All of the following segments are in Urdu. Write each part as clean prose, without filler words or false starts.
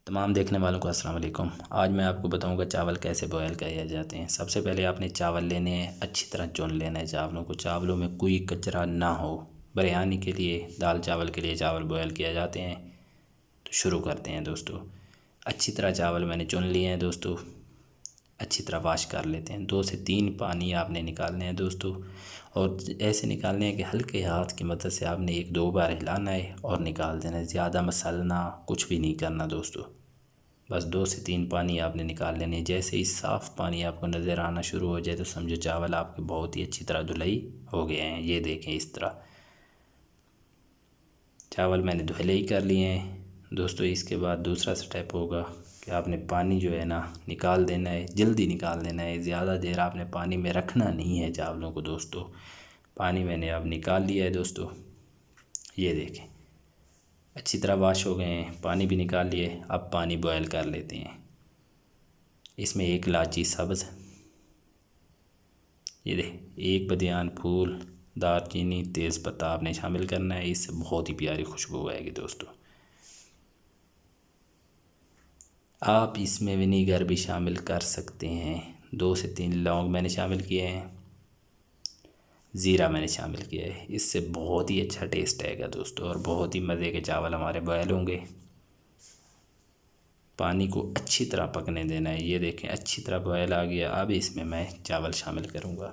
تمام دیکھنے والوں کو السلام علیکم۔ آج میں آپ کو بتاؤں گا چاول کیسے بوائل کیے جاتے ہیں۔ سب سے پہلے آپ نے چاول لینے ہیں، اچھی طرح چن لینا ہے چاولوں کو، چاولوں میں کوئی کچرا نہ ہو۔ بریانی کے لیے، دال چاول کے لیے چاول بوائل کیے جاتے ہیں۔ تو شروع کرتے ہیں دوستو۔ اچھی طرح چاول میں نے چن لیے ہیں دوستو، اچھی طرح واش کر لیتے ہیں۔ 2 سے 3 پانی آپ نے نکالنے ہیں دوستو، اور ایسے نکالنے ہیں کہ ہلکے ہاتھ کی مدد سے آپ نے 1-2 بار ہلانا ہے اور نکال دینا ہے۔ زیادہ مسلنا کچھ بھی نہیں کرنا دوستو، بس 2 سے 3 پانی آپ نے نکال لینے ہیں۔ جیسے ہی صاف پانی آپ کو نظر آنا شروع ہو جائے تو سمجھو چاول آپ کے بہت ہی اچھی طرح دھلائی ہو گئے ہیں۔ یہ دیکھیں، اس طرح چاول میں نے دھلائی کر لیے ہیں دوستو۔ اس کے بعد دوسرا سٹیپ ہوگا کہ آپ نے پانی جو ہے نا نکال دینا ہے، جلدی نکال دینا ہے۔ زیادہ دیر آپ نے پانی میں رکھنا نہیں ہے چاولوں کو دوستو۔ پانی میں نے اب نکال لیا ہے دوستو، یہ دیکھیں اچھی طرح واش ہو گئے ہیں، پانی بھی نکال لیے۔ اب پانی بوائل کر لیتے ہیں۔ اس میں 1 الائچی سبز، یہ دیکھ 1 بادیان پھول، دار چینی، تیز پتہ آپ نے شامل کرنا ہے۔ اس سے بہت ہی پیاری خوشبو آئے گی دوستو۔ آپ اس میں ونیگر بھی شامل کر سکتے ہیں۔ 2 سے 3 لونگ میں نے شامل کیے ہیں، زیرہ میں نے شامل کیا ہے۔ اس سے بہت ہی اچھا ٹیسٹ آئے گا دوستو، اور بہت ہی مزے کے چاول ہمارے بوائل ہوں گے۔ پانی کو اچھی طرح پکنے دینا ہے۔ یہ دیکھیں اچھی طرح بوائل آ گیا۔ اب اس میں میں چاول شامل کروں گا۔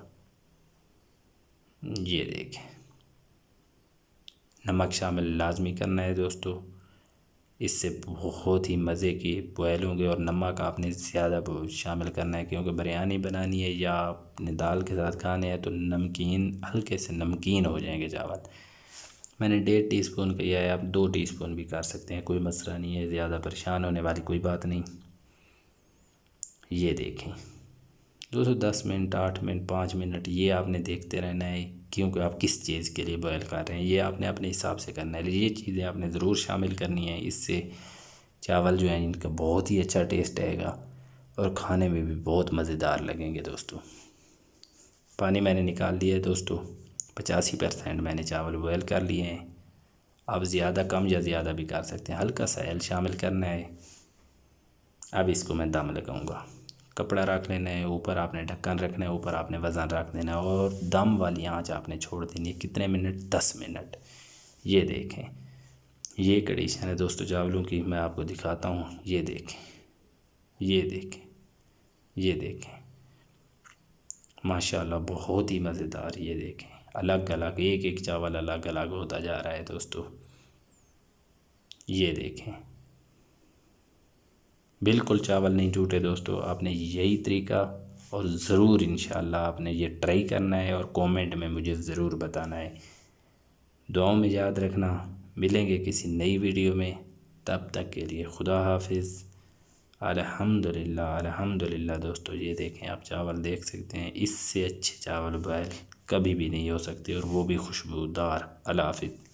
یہ دیکھیں، نمک شامل لازمی کرنا ہے دوستو، اس سے بہت ہی مزے کی بوائل ہوں گے۔ اور نمک آپ نے زیادہ شامل کرنا ہے، کیونکہ بریانی بنانی ہے یا آپ نے دال کے ساتھ کھانے ہیں تو نمکین، ہلکے سے نمکین ہو جائیں گے چاول۔ میں نے 1.5 ٹی اسپون کیا ہے، آپ 2 ٹی اسپون بھی کر سکتے ہیں، کوئی مسئلہ نہیں ہے، زیادہ پریشان ہونے والی کوئی بات نہیں۔ یہ دیکھیں دوستو 10 منٹ، 8 منٹ، 5 منٹ یہ آپ نے دیکھتے رہنا ہے، کیونکہ آپ کس چیز کے لیے بوائل کر رہے ہیں یہ آپ نے اپنے حساب سے کرنا ہے۔ یہ چیزیں آپ نے ضرور شامل کرنی ہیں، اس سے چاول جو ہیں ان کا بہت ہی اچھا ٹیسٹ آئے گا اور کھانے میں بھی بہت مزیدار لگیں گے دوستو۔ پانی میں نے نکال لیا ہے دوستو، 85% میں نے چاول بوائل کر لیے ہیں۔ آپ زیادہ کم یا زیادہ بھی کر سکتے ہیں، ہلکا سا ایل شامل کرنا ہے۔ اب اس کو میں دم لگاؤں گا، کپڑا رکھ لینا ہے، اوپر آپ نے ڈھکن رکھنا ہے، اوپر آپ نے وزن رکھ دینا ہے، اور دم والی آنچ آپ نے چھوڑ دینی ہے۔ کتنے منٹ؟ 10 منٹ۔ یہ دیکھیں، یہ کنڈیشن ہے دوستو چاولوں کی، میں آپ کو دکھاتا ہوں۔ یہ دیکھیں، یہ دیکھیں، یہ دیکھیں، ماشاءاللہ بہت ہی مزیدار۔ یہ دیکھیں الگ الگ، ایک ایک چاول الگ الگ ہوتا جا رہا ہے دوستو۔ یہ دیکھیں بالکل چاول نہیں ٹوٹے دوستو۔ آپ نے یہی طریقہ اور ضرور انشاءاللہ آپ نے یہ ٹرائی کرنا ہے، اور کومنٹ میں مجھے ضرور بتانا ہے۔ دعاؤں میں یاد رکھنا، ملیں گے کسی نئی ویڈیو میں، تب تک کے لیے خدا حافظ۔ الحمدللہ الحمدللہ دوستو، یہ دیکھیں آپ چاول دیکھ سکتے ہیں، اس سے اچھے چاول بوائل کبھی بھی نہیں ہو سکتے، اور وہ بھی خوشبودار۔ اللہ حافظ۔